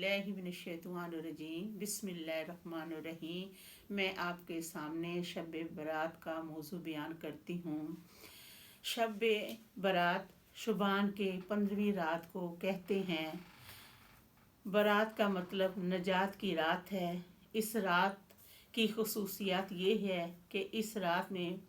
बिल्लाहि मिनश्शैतानिर्रजीम बिस्मिल्लाहिर्रहमानिर्रहीम। मैं आपके सामने शब बरात का मौजू बयान करती हूँ। शब बरात शुबान के 15वीं रात को कहते हैं। बरात का मतलब नजात की रात है। इस रात की खसूसियात ये है कि इस रात में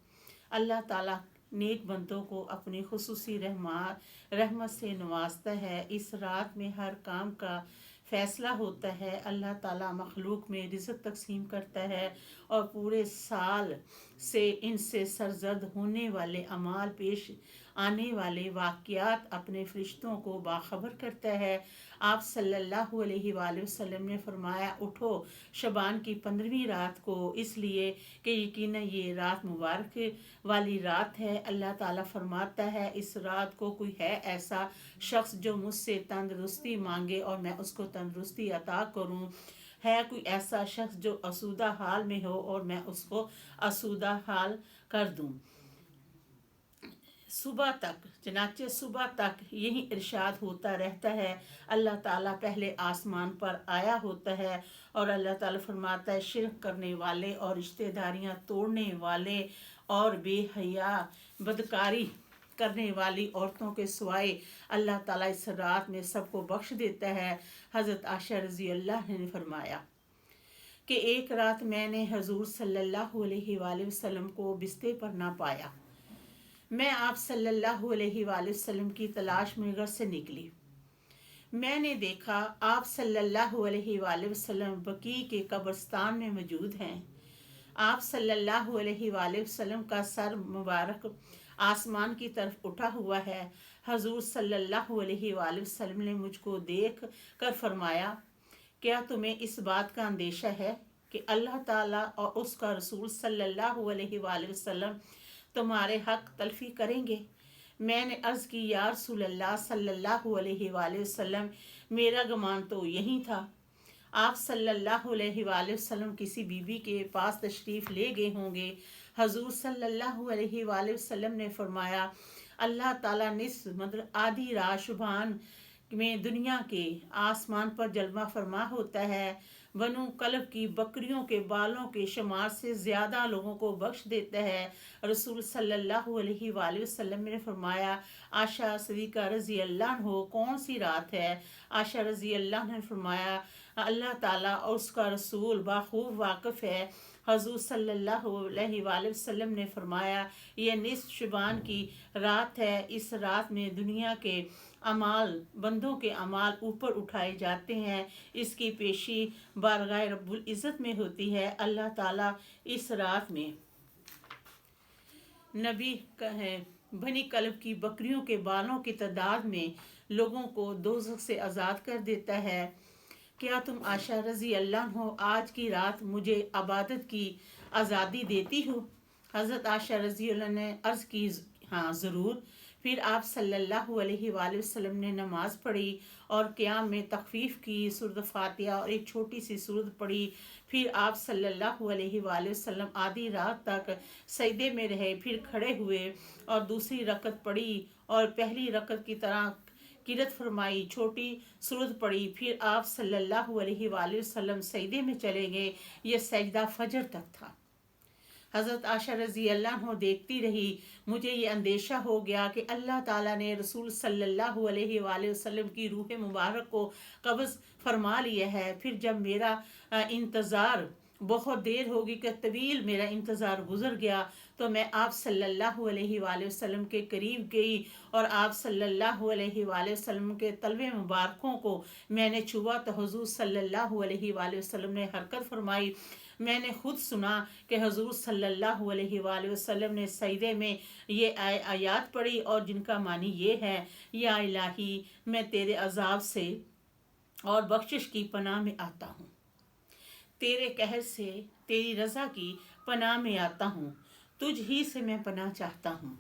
अल्लाह ताला नेक बंदों को अपनी खुसूसी रहमत से नवाजता है। इस रात में हर काम का फ़ैसला होता है। अल्लाह ताला मखलूक में रिज़्क़ तकसीम करता है और पूरे साल से इनसे सरजद होने वाले अमाल पेश आने वाले वाक़यात अपने फ़रिश्तों को बाखबर करता है। आप सल्लल्लाहु अलैहि वसल्लम ने फरमाया, उठो शबान की 15वीं रात को, इसलिए कि यकीनन ये रात मुबारक वाली रात है। अल्लाह ताला फरमाता है, इस रात को कोई है ऐसा शख्स जो मुझसे तंदुरुस्ती मांगे और मैं उसको तंदुरुस्ती अता करूं। है कोई ऐसा शख्स जो आसूदा हाल में हो और मैं उसको आसूदा हाल कर दूं। सुबह तक चनाचे सुबह तक यही इरशाद होता रहता है। अल्लाह ताला पहले आसमान पर आया होता है और अल्लाह ताला फरमाता है, शिरक करने वाले और रिश्तेदारियां तोड़ने वाले और बेहया बदकारी करने वाली औरतों के सिवाय अल्लाह ताला इस रात में सबको बख्श देता है। हज़रत आयशा रज़ी अल्लाह ने फरमाया कि एक रात मैंने हजूर सल्लल्लाहु अलैहि वसल्लम को बिस्तर पर ना पाया। मैं आप सल्लल्लाहु अलैहि वसल्लम की तलाश में घर से निकली। मैंने देखा आप सल्लल्लाहु अलैहि वसल्लम बकी के कब्रिस्तान में मौजूद हैं। आप सल्लल्लाहु अलैहि वसल्लम का सर मुबारक आसमान की तरफ उठा हुआ है। हजूर सल्लल्लाहु अलैहि वसल्लम ने मुझको देख कर फरमाया, क्या तुम्हें इस बात का अंदेशा है कि अल्लाह ताला और उसका रसूल सल्लल्लाहु अलैहि वसल्लम तुम्हारे हक तलफी करेंगे? मैंने अर्ज़ की, या रसूलल्लाह सल्लल्लाहु अलैहि वसल्लम, मेरा गुमान तो यही था। आप सल्लल्लाहु अलैहि वसल्लम किसी बीबी के पास तशरीफ़ ले गए होंगे। हजूर सल्लल्लाहु अलैहि वसल्लम ने फरमाया, अल्लाह ताला मतलब आधी रात शुबान में दुनिया के आसमान पर जलवा फरमा होता है। बनु कलब की बकरियों के बालों के शुमार से ज़्यादा लोगों को बख्श देता है। रसूल सल्लल्लाहु अलैहि वसल्लम ने फरमाया, आशा सदीक़ा रज़ी अल्लाह अन्हा, कौन सी रात है? आशा रज़ी अल्लाह ने फरमाया, अल्लाह ताला और उसका रसूल बाखूब वाकिफ़ है। हजूर सल्लल्लाहु अलैहि वसल्लम ने फरमाया, यह निस्फ़ शुबान की रात है। इस रात में दुनिया के अमाल बंदों के अमाल ऊपर उठाए जाते हैं। इसकी पेशी बारगाह रब्बुल इज़्ज़त में होती है। अल्लाह ताला इस रात में नबी है बनी कलब की बकरियों के बालों की तादाद में लोगों को दोज़ख से आज़ाद कर देता है। क्या तुम आशा रज़ी अल्लाह हो आज की रात मुझे इबादत की आज़ादी देती हो? हज़रत आशा रज़ी अल्लाह ने अर्ज़ की, हाँ ज़रूर। फिर आप सल्लल्लाहु अलैहि वसल्लम ने नमाज़ पढ़ी और क़याम में तख़फ़ीफ़ की, सूरत फ़ातिहा और एक छोटी सी सूरत पढ़ी। फिर आप सल्लल्लाहु अलैहि वसल्लम आधी रात तक सजदे में रहे, फिर खड़े हुए और दूसरी रकत पढ़ी और पहली रकत की तरह किरत फरमाई, छोटी सूरत पढ़ी। फिर आप सल्लल्लाहु अलैहि वसल्लम सजदे में चले गए। यह सजदा फजर तक था। हज़रत आयशा रज़ी अल्लाह अन्हा देखती रही। मुझे ये अंदेशा हो गया कि अल्लाह ताला ने रसूल सल्लल्लाहु अलैहि वसल्लम की रूह मुबारक को कब्ज़ फरमा लिया है। फिर जब मेरा इंतज़ार बहुत देर होगी कि तवील मेरा इंतज़ार गुज़र गया, तो मैं आप सल्लल्लाहु अलैहि वसल्लम के करीब गई और आप सल्लल्लाहु अलैहि वसल्लम के तलवे मुबारकों को मैंने छुआ तो हुज़ूर सल्लल्लाहु अलैहि वसल्लम ने हरकत फरमाई। मैंने खुद सुना कि हुज़ूर सल्लल्लाहु अलैहि वसल्लम ने सजदे में ये आयत पढ़ी और जिनका मानी ये है, या इलाही, मैं तेरे अज़ाब से और बख्शिश की पनाह में आता हूँ। तेरे कहर से तेरी रज़ा की पनाह में आता हूँ। तुझ ही से मैं पनाह चाहता हूँ।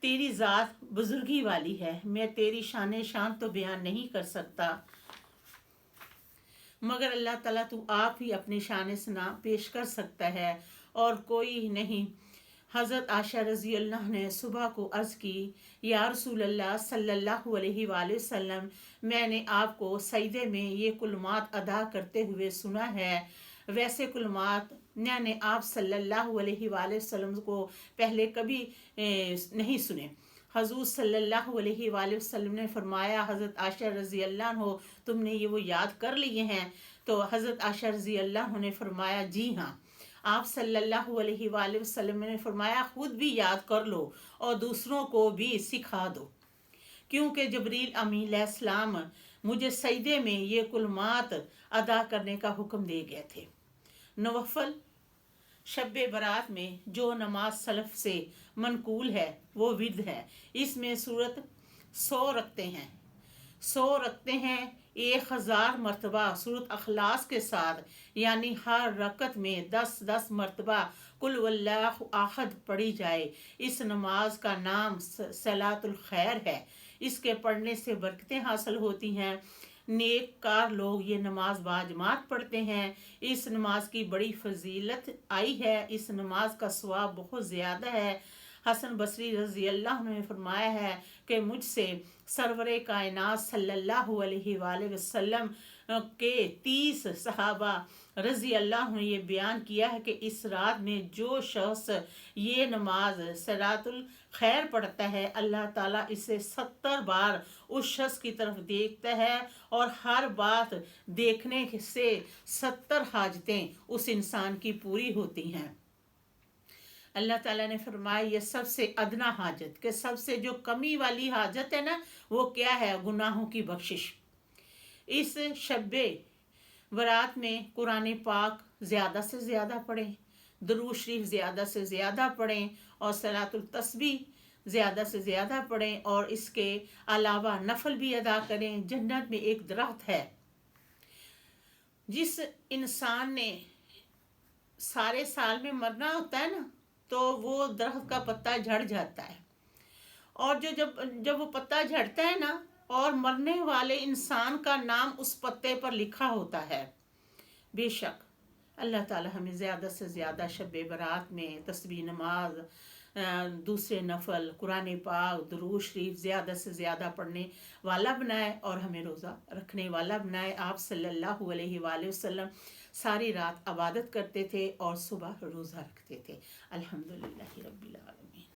तेरी ज़ात बुजुर्गी वाली है। मैं तेरी शान तो बयान नहीं कर सकता, मगर अल्लाह ताला तू आप ही अपनी शान सना पेश कर सकता है और कोई नहीं। حضرت عائشہ رضی اللہ نے صبح کو عرض کی، یا رسول اللہ صلی اللہ علیہ وآلہ وسلم، میں نے آپ کو سجدے میں یہ کلمات ادا کرتے ہوئے سنا ہے، ویسے کلمات میں نے آپ صلی اللہ علیہ وآلہ وسلم کو پہلے کبھی نہیں سنے۔ حضور صلی اللہ علیہ وآلہ وسلم نے فرمایا، حضرت عائشہ رضی اللہ عنہ تم نے یہ وہ یاد کر لیے ہیں؟ تو حضرت عائشہ رضی اللہ عنہ نے فرمایا جی ہاں۔ آپ صلی اللہ علیہ وآلہ وسلم نے فرمایا خود بھی یاد کر لو اور دوسروں کو بھی سکھا دو، کیونکہ جبریل امین علیہ السلام مجھے سجدے میں یہ کلمات ادا کرنے کا حکم دے گئے تھے۔ نوفل شب برات میں جو نماز سلف سے منقول ہے وہ ورد ہے، اس میں صورت 100 رکھتے ہیں 1000 مرتبہ صورت اخلاص کے ساتھ، یعنی ہر رکعت میں 10 مرتبہ قل واللہ احد پڑھی جائے۔ اس نماز کا نام صلاۃ الخیر ہے، اس کے پڑھنے سے برکتیں حاصل ہوتی ہیں، نیک کار لوگ یہ نماز باجماعت پڑھتے ہیں۔ اس نماز کی بڑی فضیلت آئی ہے، اس نماز کا ثواب بہت زیادہ ہے۔ حسن بصری رضی اللہ عنہ نے فرمایا ہے کہ مجھ سے سرور کائنات صلی اللہ علیہ وآلہ وسلم کے 30 صحابہ رضی اللہ عنہ نے یہ بیان کیا ہے کہ اس رات میں جو شخص یہ نماز صلاۃ الخیر پڑھتا ہے، اللہ تعالیٰ اسے 70 بار اس شخص کی طرف دیکھتا ہے، اور ہر بات دیکھنے سے 70 حاجتیں اس انسان کی پوری ہوتی ہیں۔ اللہ تعالیٰ نے فرمایا یہ سب سے ادنا حاجت، کہ سب سے جو کمی والی حاجت ہے نا، وہ کیا ہے؟ گناہوں کی بخشش۔ اس شب برات میں قرآن پاک زیادہ سے زیادہ پڑھیں، درود شریف زیادہ سے زیادہ پڑھیں، اور صلاۃ التسبیح زیادہ سے زیادہ پڑھیں، اور اس کے علاوہ نفل بھی ادا کریں۔ جنت میں ایک درخت ہے، جس انسان نے سارے سال میں مرنا ہوتا ہے نا، تو وہ درخت کا پتا جھڑ جاتا ہے، اور جب وہ پتا جھڑتا ہے نا، اور مرنے والے انسان کا نام اس پتے پر لکھا ہوتا ہے۔ بے شک اللہ تعالی ہمیں زیادہ سے زیادہ شب برات میں تسبیح نماز، دوسرے نفل، قرآن پاک، درود شریف زیادہ سے زیادہ پڑھنے والا بنائے، اور ہمیں روزہ رکھنے والا بنائے۔ آپ صلی اللہ علیہ وآلہ وسلم ساری رات عبادت کرتے تھے اور صبح روزہ رکھتے تھے۔ الحمدللہ رب العالمین۔